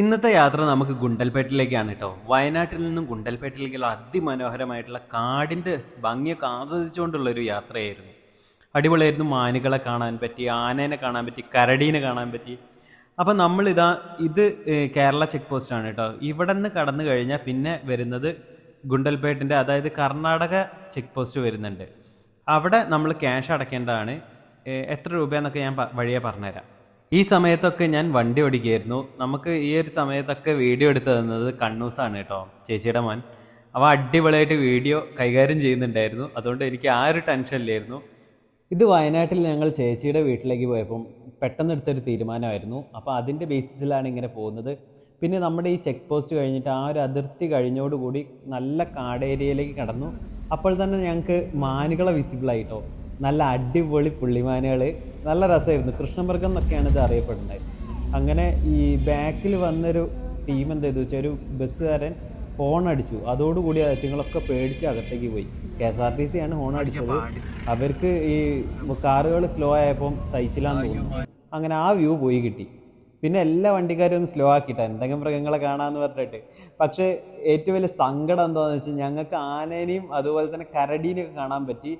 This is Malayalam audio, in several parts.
ഇന്നത്തെ യാത്ര നമുക്ക് ഗുണ്ടൽപേട്ടിലേക്കാണ് കേട്ടോ. വയനാട്ടിൽ നിന്നും ഗുണ്ടൽപേട്ടിലേക്കുള്ള അതിമനോഹരമായിട്ടുള്ള കാടിൻ്റെ ഭംഗിയൊക്കെ ആസ്വദിച്ചുകൊണ്ടുള്ളൊരു യാത്രയായിരുന്നു. അടിപൊളിയായിരുന്നു. മാനുകളെ കാണാൻ പറ്റി, ആനേനെ കാണാൻ പറ്റി, കരടീനെ കാണാൻ പറ്റി. അപ്പം ഇത് കേരള ചെക്ക് പോസ്റ്റാണ് കേട്ടോ. ഇവിടെ നിന്ന് കടന്നു കഴിഞ്ഞാൽ പിന്നെ വരുന്നത് ഗുണ്ടൽപേട്ടിൻ്റെ, അതായത് കർണാടക ചെക്ക് പോസ്റ്റ് വരുന്നുണ്ട്. അവിടെ നമ്മൾ ക്യാഷ് അടയ്ക്കേണ്ടതാണ്. എത്ര രൂപയെന്നൊക്കെ ഞാൻ വഴിയെ പറഞ്ഞുതരാം. ഈ സമയത്തൊക്കെ ഞാൻ വണ്ടി ഓടിക്കുകയായിരുന്നു. നമുക്ക് ഈ ഒരു സമയത്തൊക്കെ വീഡിയോ എടുത്തു തന്നത് കണ്ണൂസാണ് കേട്ടോ, ചേച്ചിയുടെ മോൻ. അവ അടിപൊളിയായിട്ട് വീഡിയോ കൈകാര്യം ചെയ്യുന്നുണ്ടായിരുന്നു. അതുകൊണ്ട് എനിക്ക് ആ ഒരു ടെൻഷൻ ഇല്ലായിരുന്നു. ഇത് വയനാട്ടിൽ ഞങ്ങൾ ചേച്ചിയുടെ വീട്ടിലേക്ക് പോയപ്പം പെട്ടെന്ന് എടുത്തൊരു തീരുമാനമായിരുന്നു. അപ്പോൾ അതിൻ്റെ ബേസിസിലാണ് ഇങ്ങനെ പോകുന്നത്. പിന്നെ നമ്മുടെ ഈ ചെക്ക് പോസ്റ്റ് കഴിഞ്ഞിട്ട് ആ ഒരു അതിർത്തി കഴിഞ്ഞോടുകൂടി നല്ല കാടേരിയയിലേക്ക് കടന്നു. അപ്പോൾ തന്നെ ഞങ്ങൾക്ക് മാനുകളെ വിസിബിളായിട്ടോ. നല്ല അടിപൊളി പുള്ളിമാനുകൾ, നല്ല രസമായിരുന്നു. കൃഷ്ണമൃഗം എന്നൊക്കെയാണ് ഇത് അറിയപ്പെടുന്നത്. അങ്ങനെ ഈ ബാക്കിൽ വന്നൊരു ടീം എന്താ വെച്ചാൽ, ഒരു ബസ്സുകാരൻ ഹോൺ അടിച്ചു. അതോടുകൂടി അതിങ്ങളൊക്കെ പേടിച്ച് അകത്തേക്ക് പോയി. KSRTC ആണ് ഹോൺ അടിച്ചത്. അവർക്ക് ഈ കാറുകൾ സ്ലോ ആയപ്പം സഹിച്ചില്ലാന്ന് തോന്നുന്നു. അങ്ങനെ ആ വ്യൂ പോയി കിട്ടി. പിന്നെ എല്ലാ വണ്ടിക്കാരും ഒന്ന് സ്ലോ ആക്കിയിട്ടാ എന്തെങ്കിലും മൃഗങ്ങളെ കാണാമെന്ന് പറഞ്ഞിട്ട്. പക്ഷേ ഏറ്റവും വലിയ സങ്കടം എന്താണെന്ന് വെച്ചാൽ, ഞങ്ങൾക്ക് ആനേനെയും അതുപോലെ തന്നെ കരടീനെയൊക്കെ കാണാൻ പറ്റി.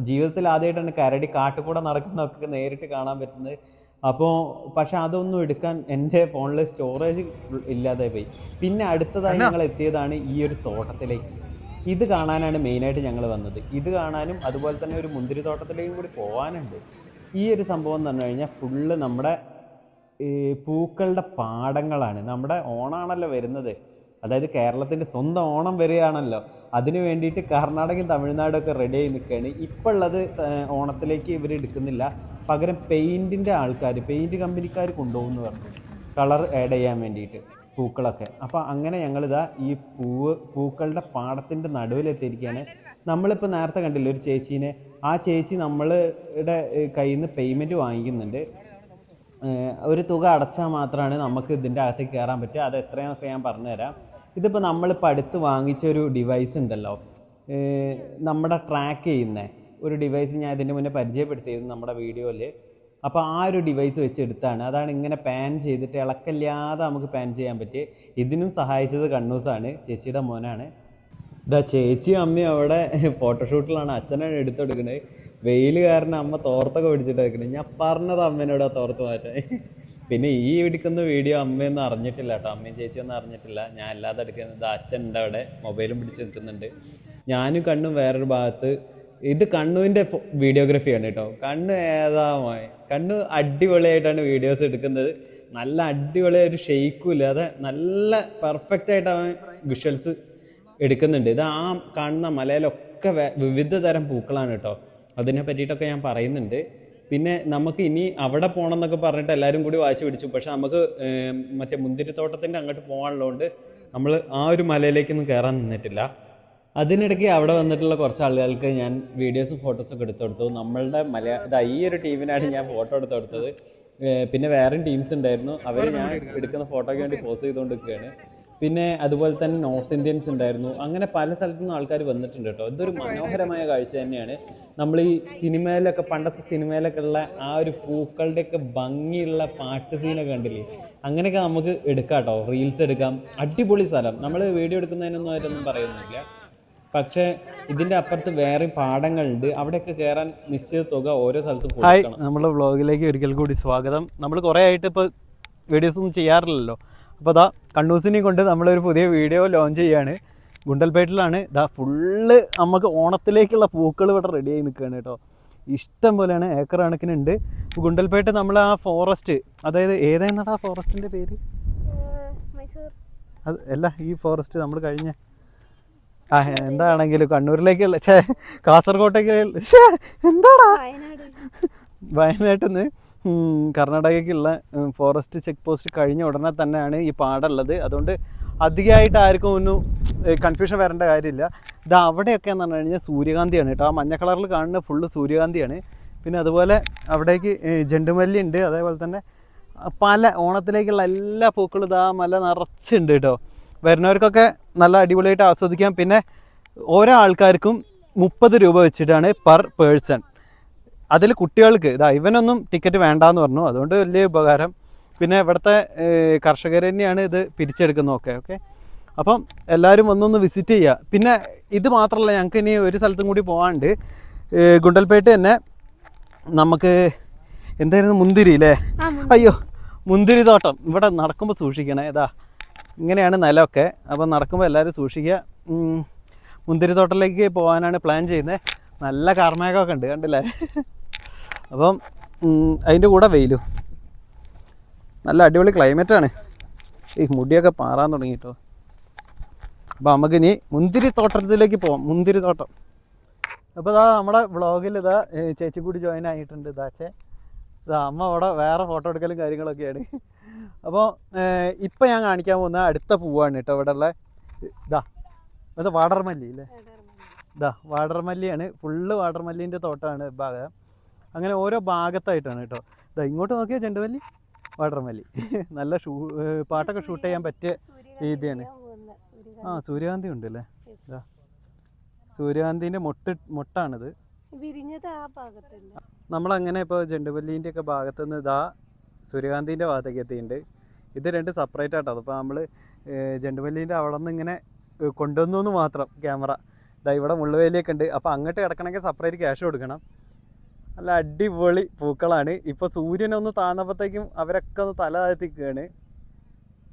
ജീവിതത്തിൽ ആദ്യമായിട്ടാണ് കരടി കാട്ടുകൂടെ നടക്കുന്നതൊക്കെ നേരിട്ട് കാണാൻ പറ്റുന്നത്. പക്ഷെ അതൊന്നും എടുക്കാൻ എൻ്റെ ഫോണിൽ സ്റ്റോറേജ് ഇല്ലാതെ പോയി. പിന്നെ അടുത്തതായി ഞങ്ങൾ എത്തിയതാണ് ഈ ഒരു തോട്ടത്തിലേക്ക്. ഇത് കാണാനാണ് മെയിനായിട്ട് ഞങ്ങൾ വന്നത്. ഇത് കാണാനും അതുപോലെ തന്നെ ഒരു മുന്തിരി തോട്ടത്തിലേക്കും കൂടി പോകാനുണ്ട്. ഈ ഒരു സംഭവം എന്ന് പറഞ്ഞു കഴിഞ്ഞാൽ ഫുള്ള് നമ്മുടെ പൂക്കളുടെ പാടങ്ങളാണ്. നമ്മുടെ ഓണാണല്ലോ വരുന്നത്, അതായത് കേരളത്തിൻ്റെ സ്വന്തം ഓണം വരികയാണല്ലോ. അതിന് വേണ്ടിയിട്ട് കർണാടകയും തമിഴ്നാടൊക്കെ റെഡി ആയി നിൽക്കുകയാണ്. ഇപ്പോൾ ഉള്ളത് ഓണത്തിലേക്ക് ഇവർ എടുക്കുന്നില്ല, പകരം പെയിൻറ്റ് കമ്പനിക്കാർ കൊണ്ടുപോകുമെന്ന് പറഞ്ഞു, കളർ ആഡ് ചെയ്യാൻ വേണ്ടിയിട്ട് പൂക്കളൊക്കെ. അപ്പോൾ അങ്ങനെ ഞങ്ങളിതാ ഈ പൂക്കളുടെ പാടത്തിൻ്റെ നടുവിലെത്തിയിരിക്കുകയാണ്. നമ്മളിപ്പോൾ നേരത്തെ കണ്ടില്ല ഒരു ചേച്ചീനെ, ആ ചേച്ചി നമ്മളുടെ കയ്യിൽ നിന്ന് പേയ്മെൻറ്റ് വാങ്ങിക്കുന്നുണ്ട്. ഒരു തുക അടച്ചാൽ മാത്രമാണ് നമുക്ക് ഇതിൻ്റെ അകത്തേക്ക് കയറാൻ പറ്റുക. അത് എത്രയാണെന്നൊക്കെ ഞാൻ പറഞ്ഞുതരാം. ഇതിപ്പോൾ നമ്മളിപ്പോൾ അടുത്ത് വാങ്ങിച്ച ഒരു ഡിവൈസ് ഉണ്ടല്ലോ, നമ്മുടെ ട്രാക്ക് ചെയ്യുന്ന ഒരു ഡിവൈസ് ഞാൻ ഇതിൻ്റെ മുന്നേ പരിചയപ്പെടുത്തിയിരുന്നു നമ്മുടെ വീഡിയോയിൽ. അപ്പോൾ ആ ഒരു ഡിവൈസ് വെച്ചെടുത്താണ്. അതാണ് ഇങ്ങനെ പാൻ ചെയ്തിട്ട് ഇളക്കല്ലാതെ നമുക്ക് പാൻ ചെയ്യാൻ പറ്റി. ഇതിനും സഹായിച്ചത് കണ്ണൂസാണ്, ചേച്ചിയുടെ മോനാണ്. ചേച്ചിയും അമ്മയും അവിടെ ഫോട്ടോഷൂട്ടിലാണ്. അച്ഛനാണ് എടുത്തെടുക്കുന്നത്. വെയിൽ കാരണം അമ്മ തോർത്തൊക്കെ പിടിച്ചിട്ട് വെക്കുന്നത്. ഞാൻ പറഞ്ഞത് അമ്മേനോട് ആ തോർത്ത് മാറ്റാൻ. പിന്നെ ഈ എടുക്കുന്ന വീഡിയോ അമ്മയൊന്നും അറിഞ്ഞിട്ടില്ല കേട്ടോ, അമ്മയും ചേച്ചിയൊന്നും അറിഞ്ഞിട്ടില്ല. ഞാൻ അല്ലാതെ എടുക്കുന്നത്. അച്ഛൻ ഉണ്ട് അവിടെ, മൊബൈലും പിടിച്ച് നിൽക്കുന്നുണ്ട്. ഞാനും കണ്ണും വേറൊരു ഭാഗത്ത്. ഇത് കണ്ണുവിൻ്റെ വീഡിയോഗ്രാഫിയാണ് കേട്ടോ. കണ്ണു അടിപൊളിയായിട്ടാണ് വീഡിയോസ് എടുക്കുന്നത്. നല്ല അടിപൊളിയായ ഒരു ഷെയ്ക്കും ഇല്ലാതെ നല്ല പെർഫെക്റ്റ് ആയിട്ട് അവൻ വിഷ്വൽസ് എടുക്കുന്നുണ്ട്. ഇത് ആ കാണുന്ന മലയിലൊക്കെ വിവിധ തരം പൂക്കളാണ് കേട്ടോ. അതിനെ പറ്റിയിട്ടൊക്കെ ഞാൻ പറയുന്നുണ്ട്. പിന്നെ നമുക്ക് ഇനി അവിടെ പോകണം എന്നൊക്കെ പറഞ്ഞിട്ട് എല്ലാവരും കൂടി വാശി പിടിച്ചു. പക്ഷെ നമുക്ക് മറ്റേ മുന്തിരിത്തോട്ടത്തിൻ്റെ അങ്ങോട്ട് പോകാനുള്ളതുകൊണ്ട് നമ്മൾ ആ ഒരു മലയിലേക്കൊന്നും കയറാൻ നിന്നിട്ടില്ല. അതിനിടയ്ക്ക് അവിടെ വന്നിട്ടുള്ള കുറച്ച് ആളുകൾക്ക് ഞാൻ വീഡിയോസും ഫോട്ടോസൊക്കെ എടുത്തു കൊടുത്തു. നമ്മളുടെ ഈ ഒരു ടീമിനാണ് ഞാൻ ഫോട്ടോ എടുത്തു കൊടുത്തത്. പിന്നെ വേറെയും ടീംസ് ഉണ്ടായിരുന്നു, അവർ ഞാൻ എടുക്കുന്ന ഫോട്ടോയ്ക്ക് വേണ്ടി പോസ് ചെയ്തുകൊണ്ടിരിക്കുകയാണ്. പിന്നെ അതുപോലെ തന്നെ നോർത്ത് ഇന്ത്യൻസ് ഉണ്ടായിരുന്നു. അങ്ങനെ പല സ്ഥലത്തു നിന്നും ആൾക്കാർ വന്നിട്ടുണ്ട് കേട്ടോ. ഇതൊരു മനോഹരമായ കാഴ്ച തന്നെയാണ്. നമ്മൾ ഈ സിനിമയിലൊക്കെ, പണ്ടത്തെ സിനിമയിലൊക്കെ ഉള്ള ആ ഒരു പൂക്കളുടെയൊക്കെ ഭംഗിയുള്ള പാട്ട് സീനൊക്കെ കണ്ടില്ലേ, അങ്ങനെയൊക്കെ നമുക്ക് എടുക്കാം കേട്ടോ, റീൽസ് എടുക്കാം. അടിപൊളി സ്ഥലം. നമ്മൾ വീഡിയോ എടുക്കുന്നതിനൊന്നും അവരൊന്നും പറയുന്നില്ല. പക്ഷേ ഇതിൻ്റെ അപ്പുറത്ത് വേറെ പാടങ്ങളുണ്ട്, അവിടെയൊക്കെ കയറാൻ നിശ്ചിത തുക ഓരോ സ്ഥലത്തും കൊടുക്കണം. നമ്മുടെ വ്ളോഗിലേക്ക് ഒരിക്കൽ കൂടി സ്വാഗതം. നമ്മൾ കുറേ ആയിട്ട് ഇപ്പോൾ വീഡിയോസ് ഒന്നും ചെയ്യാറില്ലല്ലോ. അപ്പോൾ കണ്ണൂസിനെ കൊണ്ട് നമ്മളൊരു പുതിയ വീഡിയോ ലോഞ്ച് ചെയ്യാണ്. ഗുണ്ടൽപേട്ടിലാണ്. ഫുള്ള് നമുക്ക് ഓണത്തിലേക്കുള്ള പൂക്കൾ ഇവിടെ റെഡി ആയി നിൽക്കുകയാണ് കേട്ടോ. ഇഷ്ടം പോലെയാണ്, ഏക്കർ കണക്കിനുണ്ട്. ഗുണ്ടൽപേട്ട് നമ്മൾ ആ ഫോറസ്റ്റ്, അതായത് ഏതായിരുന്നാ ആ ഫോറസ്റ്റിൻ്റെ പേര്? അത് അല്ല, ഈ ഫോറസ്റ്റ് നമ്മൾ കഴിഞ്ഞ എന്താണെങ്കിലും കണ്ണൂരിലേക്കുള്ള കാസർഗോട്ടേക്ക് എന്താടാ വയനാട്ടിൽ നിന്ന് കർണാടകയ്ക്കുള്ള ഫോറസ്റ്റ് ചെക്ക് പോസ്റ്റ് കഴിഞ്ഞ ഉടനെ തന്നെയാണ് ഈ പാടുള്ളത്. അതുകൊണ്ട് അധികമായിട്ട് ആർക്കും ഒന്നും കൺഫ്യൂഷൻ വരേണ്ട കാര്യമില്ല. അവിടെയൊക്കെ എന്ന് പറഞ്ഞു കഴിഞ്ഞാൽ സൂര്യകാന്തിയാണ് കേട്ടോ. ആ മഞ്ഞ കളറിൽ കാണുന്ന ഫുള്ള് സൂര്യകാന്തിയാണ്. പിന്നെ അതുപോലെ അവിടേക്ക് ജെണ്ടുമല്ലി ഉണ്ട്. അതേപോലെ തന്നെ പല ഓണത്തിലേക്കുള്ള എല്ലാ പൂക്കളും മല നിറച്ചുണ്ട് കേട്ടോ. വരുന്നവർക്കൊക്കെ നല്ല അടിപൊളിയായിട്ട് ആസ്വദിക്കാം. പിന്നെ ഓരോ ആൾക്കാർക്കും 30 രൂപ വെച്ചിട്ടാണ് പെർ പേഴ്സൺ. അതിൽ കുട്ടികൾക്ക് ഇവനൊന്നും ടിക്കറ്റ് വേണ്ടാന്ന് പറഞ്ഞു, അതുകൊണ്ട് വലിയ ഉപകാരം. പിന്നെ ഇവിടുത്തെ കർഷകർ തന്നെയാണ് ഇത് പിരിച്ചെടുക്കുന്നതൊക്കെ. ഓക്കെ, അപ്പം എല്ലാവരും വന്നൊന്ന് വിസിറ്റ് ചെയ്യുക. പിന്നെ ഇത് മാത്രമല്ല, ഞങ്ങൾക്ക് ഇനി ഒരു സ്ഥലത്തും കൂടി പോകാണ്ട്. ഗുണ്ടൽപേട്ട് തന്നെ നമുക്ക് എന്തായിരുന്നു, മുന്തിരി അല്ലേ? അയ്യോ, മുന്തിരി തോട്ടം. ഇവിടെ നടക്കുമ്പോൾ സൂക്ഷിക്കണേ, ഇതാ ഇങ്ങനെയാണ് നിലമൊക്കെ. അപ്പം നടക്കുമ്പോൾ എല്ലാവരും സൂക്ഷിക്കുക. മുന്തിരി തോട്ടത്തിലേക്ക് പോകാനാണ് പ്ലാൻ ചെയ്യുന്നത്. നല്ല കാർമേഘമൊക്കെ ഉണ്ട്, കണ്ടില്ലേ? അപ്പം അതിൻ്റെ കൂടെ വെയിലും, നല്ല അടിപൊളി ക്ലൈമറ്റാണ്. ഈ മുടിയൊക്കെ പാറാൻ തുടങ്ങിയിട്ടോ. അപ്പോൾ നമുക്കിനി മുന്തിരി തോട്ടത്തിലേക്ക് പോവാം. മുന്തിരി തോട്ടം. അപ്പോൾ ഇതാ നമ്മുടെ വ്ളോഗിൽ ഇതാ ചേച്ചി കൂടി ജോയിൻ ആയിട്ടുണ്ട്. ഇതാച്ചേ ഇതാ അമ്മ അവിടെ വേറെ ഫോട്ടോ എടുക്കലും കാര്യങ്ങളൊക്കെയാണ്. അപ്പോൾ ഇപ്പം ഞാൻ കാണിക്കാൻ പോകുന്ന അടുത്ത പൂവാണ് കേട്ടോ. ഇവിടെ ഉള്ള ഇതാ അത് വാടർമല്ലി അല്ലേ? ഇതാ വാടർമല്ലിയാണ്, ഫുള്ള് വാടർമല്ലിൻ്റെ തോട്ടമാണ് ഭാഗം. അങ്ങനെ ഓരോ ഭാഗത്തായിട്ടാണ് കേട്ടോ. ഇതാ ഇങ്ങോട്ട് നോക്കിയാൽ ചെണ്ടുമല്ലി, വാടർമല്ലി. നല്ല പാട്ടൊക്കെ ഷൂട്ട് ചെയ്യാൻ പറ്റിയ രീതിയാണ്. സൂര്യകാന്തി ഉണ്ട് അല്ലേ? ഇതാ സൂര്യകാന്തിൻ്റെ മൊട്ടാണിത്. നമ്മളങ്ങനെ ഇപ്പോൾ ചെണ്ടുമല്ലീൻ്റെ ഒക്കെ ഭാഗത്തുനിന്ന് ഇതാ സൂര്യകാന്തിൻ്റെ ഭാഗത്തേക്ക് എത്തിയിട്ടുണ്ട്. ഇത് രണ്ട് സെപ്പറേറ്റ് ആട്ടോ. അപ്പോൾ നമ്മൾ ചെണ്ടുമല്ലീൻ്റെ അവിടെ നിന്ന് ഇങ്ങനെ കൊണ്ടുവന്നു മാത്രം ക്യാമറ. ഇതാ ഇവിടെ മുള്ളുവേലിയൊക്കെ ഉണ്ട്. അപ്പോൾ അങ്ങോട്ട് കിടക്കണമെങ്കിൽ സെപ്പറേറ്റ് ക്യാഷ് കൊടുക്കണം. നല്ല അടിപൊളി പൂക്കളാണ്. ഇപ്പോൾ സൂര്യനൊന്ന് താന്നപ്പോഴത്തേക്കും അവരൊക്കെ ഒന്ന് തല താഴ്ത്തിക്കുകയാണ്.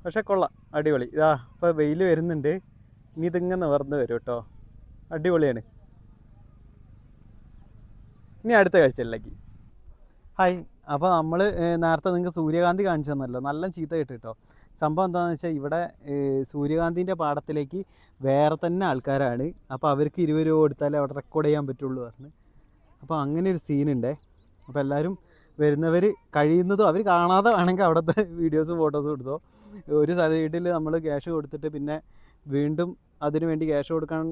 പക്ഷെ കൊള്ളാം, അടിപൊളി. ഇതാ ഇപ്പോൾ വെയിൽ വരുന്നുണ്ട്. ഇനി ഇതിങ്ങനെ നിവർന്ന് വരും കേട്ടോ. അടിപൊളിയാണ്. ഇനി അടുത്ത കാഴ്ചയിലേക്ക്. ഹായ്. അപ്പോൾ നമ്മൾ നേരത്തെ നിങ്ങൾക്ക് സൂര്യകാന്തി കാണിച്ചു തന്നല്ലോ, നല്ല ചീത്ത കിട്ടും കേട്ടോ. സംഭവം എന്താണെന്ന് വെച്ചാൽ ഇവിടെ സൂര്യകാന്തിൻ്റെ പാടത്തിലേക്ക് വേറെ തന്നെ ആൾക്കാരാണ്. അപ്പോൾ അവർക്ക് 20 രൂപ കൊടുത്താലേ അവിടെ റെക്കോർഡ് ചെയ്യാൻ പറ്റുള്ളൂ പറഞ്ഞ്. അപ്പോൾ അങ്ങനെ ഒരു സീനുണ്ടേ. അപ്പോൾ എല്ലാവരും വരുന്നവർ കഴിയുന്നതും അവർ കാണാതെ വേണമെങ്കിൽ അവിടുത്തെ വീഡിയോസും ഫോട്ടോസും എടുത്തോ. ഒരു സൈഡിൽ നമ്മൾ ക്യാഷ് കൊടുത്തിട്ട് പിന്നെ വീണ്ടും അതിനു വേണ്ടി ക്യാഷ് കൊടുക്കാൻ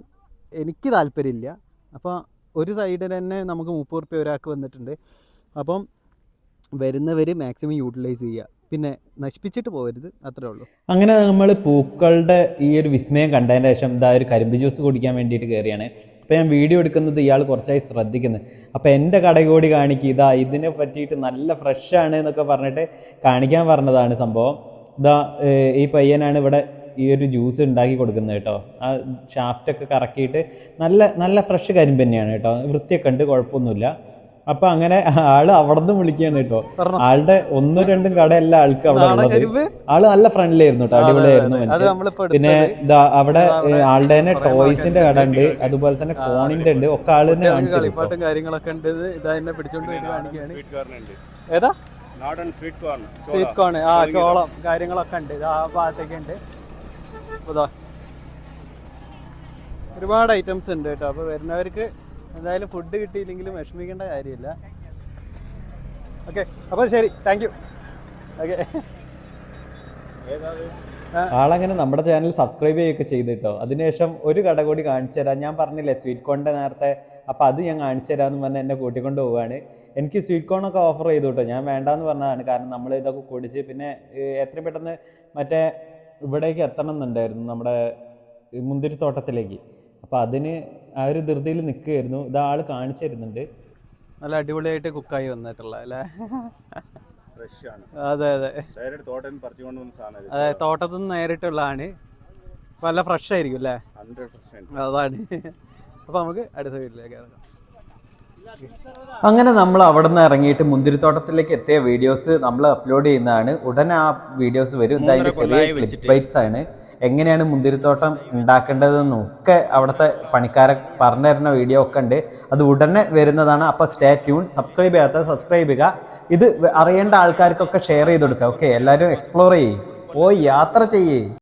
എനിക്ക് താല്പര്യമില്ല. അപ്പോൾ ഒരു സൈഡിൽ തന്നെ നമുക്ക് 30 രൂപ ഒരാൾക്ക് വന്നിട്ടുണ്ട്. അപ്പം വരുന്നവർ മാക്സിമം യൂട്ടിലൈസ് ചെയ്യുക, പിന്നെ നശിപ്പിച്ചിട്ട് പോകരുത്, അത്രേ ഉള്ളൂ. അങ്ങനെ നമ്മൾ പൂക്കളുടെ ഈ ഒരു വിസ്മയം കണ്ടതിന് ശേഷം ഇതാ ഒരു കരിമ്പ് ജ്യൂസ് കുടിക്കാൻ വേണ്ടിയിട്ട് കയറിയാണ്. അപ്പോൾ ഞാൻ വീഡിയോ എടുക്കുന്നത് ഇയാൾ കുറച്ചായി ശ്രദ്ധിക്കുന്നത്. അപ്പോൾ എൻ്റെ കട കൂടി കാണിക്കുക, ഇതാ ഇതിനെ പറ്റിയിട്ട് നല്ല ഫ്രഷാണ് എന്നൊക്കെ പറഞ്ഞിട്ട് കാണിക്കാൻ പറഞ്ഞതാണ് സംഭവം. ഇതാ ഈ പയ്യനാണ് ഇവിടെ ഈ ഒരു ജ്യൂസ് ഉണ്ടാക്കി കൊടുക്കുന്നത് കേട്ടോ. ആ ഷാഫ്റ്റൊക്കെ കറക്കിയിട്ട് നല്ല ഫ്രഷ് കരിമ്പ് തന്നെയാണ് കേട്ടോ. വൃത്തിയൊക്കെ ഉണ്ട്, കുഴപ്പമൊന്നുമില്ല. അപ്പം അങ്ങനെ ആള് അവിടെ നിന്ന് വിളിക്കുകയാണ് കേട്ടോ. ആളുടെ 1-2 കടയല്ല ആൾക്ക് അവിടെ ഉള്ളത്. ആള് നല്ല ഫ്രണ്ട്ലി ആയിരുന്നു കേട്ടോ, അടിപൊളിയായിരുന്നു. പിന്നെ ഇതാ അവിടെ ആളുടെ തന്നെ ടോയ്സിന്റെ കട ഉണ്ട്, അതുപോലെ തന്നെ കോണിന്റെ ഉണ്ട്, ഒക്കെ ആള് തന്നെ കാണിച്ചു കാര്യങ്ങളൊക്കെ ഉണ്ട്. ഇതാ പിടിച്ചോണ്ട് ഏതാ സ്വീറ്റ് കോൺ, ചോളം കാര്യങ്ങളൊക്കെ ഉണ്ട്. ആ ഭാഗത്തൊക്കെ ഉണ്ട്. ഒരുപാട് ഐറ്റംസ് ഉണ്ട് കേട്ടോ. അപ്പോൾ വരുന്നവർക്ക് എന്തായാലും ഫുഡ് കിട്ടിയില്ലെങ്കിലും വിഷമിക്കേണ്ട കാര്യമില്ല. ഓക്കെ, അപ്പോൾ ശരി, താങ്ക് യു. ഓക്കെ, ആളങ്ങനെ നമ്മുടെ ചാനൽ സബ്സ്ക്രൈബ് ചെയ്യുകയൊക്കെ ചെയ്ത് കേട്ടോ. അതിനുശേഷം ഒരു കട കൂടി കാണിച്ചു തരാം. ഞാൻ പറഞ്ഞില്ലേ സ്വീറ്റ് കോണിൻ്റെ നേരത്തെ, അപ്പോൾ അത് ഞാൻ കാണിച്ചു തരാമെന്ന് പറഞ്ഞാൽ എന്നെ കൂട്ടിക്കൊണ്ട് പോവുകയാണ്. എനിക്ക് സ്വീറ്റ് കോണൊക്കെ ഓഫർ ചെയ്തു കേട്ടോ. ഞാൻ വേണ്ടാന്ന് പറഞ്ഞതാണ്, കാരണം നമ്മൾ ഇതൊക്കെ കുടിച്ച് പിന്നെ എത്രയും പെട്ടെന്ന് മറ്റേ ഇവിടേക്ക് എത്തണം എന്നുണ്ടായിരുന്നു, നമ്മുടെ മുന്തിരിത്തോട്ടത്തിലേക്ക്. അപ്പോൾ അതിന് ആ ഒരു ധൃതിയിൽ നിൽക്കുകയായിരുന്നു. ഇത് ആൾ കാണിച്ചു തരുന്നുണ്ട്. നല്ല അടിപൊളിയായിട്ട് കുക്കായി വന്നിട്ടുള്ള അല്ലേ? അതെ അതെ അതെ, തോട്ടത്തിൽ നിന്ന് നേരിട്ടുള്ളതാണ്. നല്ല ഫ്രഷ് ആയിരിക്കും അല്ലേ? അതാണ്. അപ്പോൾ നമുക്ക് അടുത്ത വീട്ടിലേക്ക് ഇറങ്ങാം. അങ്ങനെ നമ്മൾ അവിടെ നിന്ന് ഇറങ്ങിയിട്ട് മുന്തിരിത്തോട്ടത്തിലേക്ക് എത്തിയ വീഡിയോസ് നമ്മൾ അപ്ലോഡ് ചെയ്യുന്നതാണ്. ഉടനെ ആ വീഡിയോസ് വരും. എന്തായാലും ചെറിയ ക്ലിപ്പ് ബൈറ്റ്സ് ആണ്. എങ്ങനെയാണ് മുന്തിരിത്തോട്ടം ഉണ്ടാക്കേണ്ടതെന്നും ഒക്കെ അവിടുത്തെ പണിക്കാരെ പറഞ്ഞു തരുന്ന വീഡിയോ ഒക്കെ ഉണ്ട്. അത് ഉടനെ വരുന്നതാണ്. അപ്പോൾ സ്റ്റേ ട്യൂൺ. സബ്സ്ക്രൈബ് ചെയ്യാത്ത സബ്സ്ക്രൈബ് ചെയ്യുക. ഇത് അറിയേണ്ട ആൾക്കാർക്കൊക്കെ ഷെയർ ചെയ്ത് കൊടുക്കുക. ഓക്കെ, എല്ലാവരും എക്സ്പ്ലോർ ചെയ്യേ, പോയി യാത്ര ചെയ്യേ.